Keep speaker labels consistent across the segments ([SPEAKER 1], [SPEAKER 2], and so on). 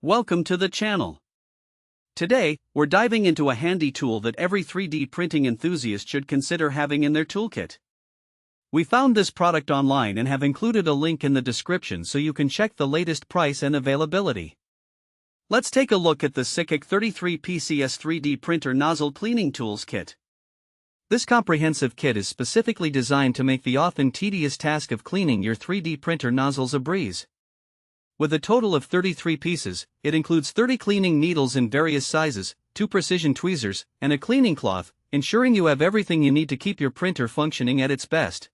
[SPEAKER 1] Welcome to the channel. Today, we're diving into a handy tool that every 3D printing enthusiast should consider having in their toolkit. We found this product online and have included a link in the description so you can check the latest price and availability. Let's take a look at the SIQUK 33 PCS 3D Printer Nozzle Cleaning Tools Kit. This comprehensive kit is specifically designed to make the often tedious task of cleaning your 3D printer nozzles a breeze. With a total of 33 pieces, it includes 30 cleaning needles in various sizes, 2 precision tweezers, and a cleaning cloth, ensuring you have everything you need to keep your printer functioning at its best.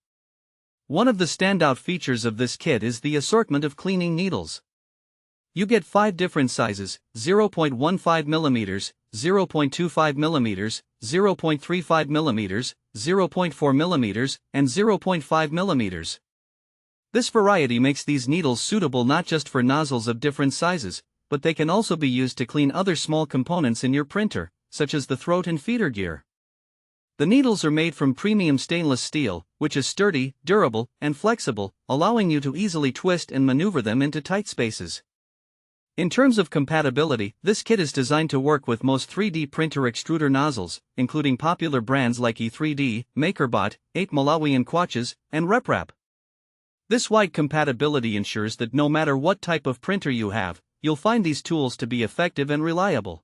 [SPEAKER 1] One of the standout features of this kit is the assortment of cleaning needles. You get 5 different sizes: 0.15 mm, 0.25 mm, 0.35 mm, 0.4 mm, and 0.5 mm. This variety makes these needles suitable not just for nozzles of different sizes, but they can also be used to clean other small components in your printer, such as the throat and feeder gear. The needles are made from premium stainless steel, which is sturdy, durable, and flexible, allowing you to easily twist and maneuver them into tight spaces. In terms of compatibility, this kit is designed to work with most 3D printer extruder nozzles, including popular brands like E3D, MakerBot, 8 Malawi and Quatches, and RepRap. This wide compatibility ensures that no matter what type of printer you have, you'll find these tools to be effective and reliable.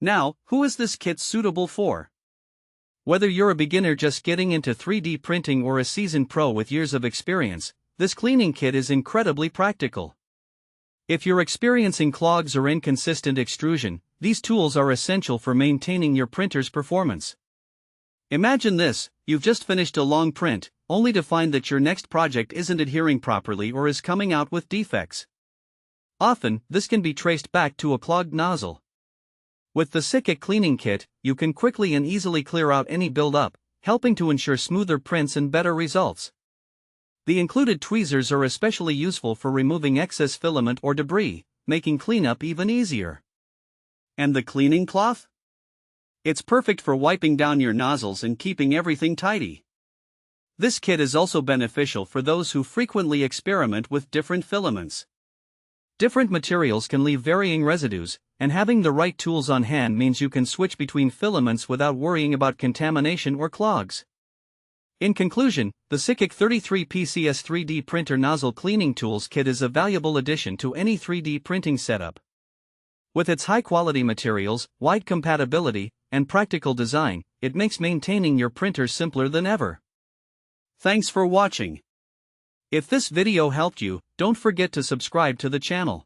[SPEAKER 1] Now, who is this kit suitable for? Whether you're a beginner just getting into 3D printing or a seasoned pro with years of experience, this cleaning kit is incredibly practical. If you're experiencing clogs or inconsistent extrusion, these tools are essential for maintaining your printer's performance. Imagine this: you've just finished a long print, only to find that your next project isn't adhering properly or is coming out with defects. Often, this can be traced back to a clogged nozzle. With the SIQUK cleaning kit, you can quickly and easily clear out any buildup, helping to ensure smoother prints and better results. The included tweezers are especially useful for removing excess filament or debris, making cleanup even easier. And the cleaning cloth? It's perfect for wiping down your nozzles and keeping everything tidy. This kit is also beneficial for those who frequently experiment with different filaments. Different materials can leave varying residues, and having the right tools on hand means you can switch between filaments without worrying about contamination or clogs. In conclusion, the SIQUK 33 PCS 3D Printer Nozzle Cleaning Tools Kit is a valuable addition to any 3D printing setup. With its high-quality materials, wide compatibility, and practical design, it makes maintaining your printer simpler than ever. Thanks for watching. If this video helped you, don't forget to subscribe to the channel.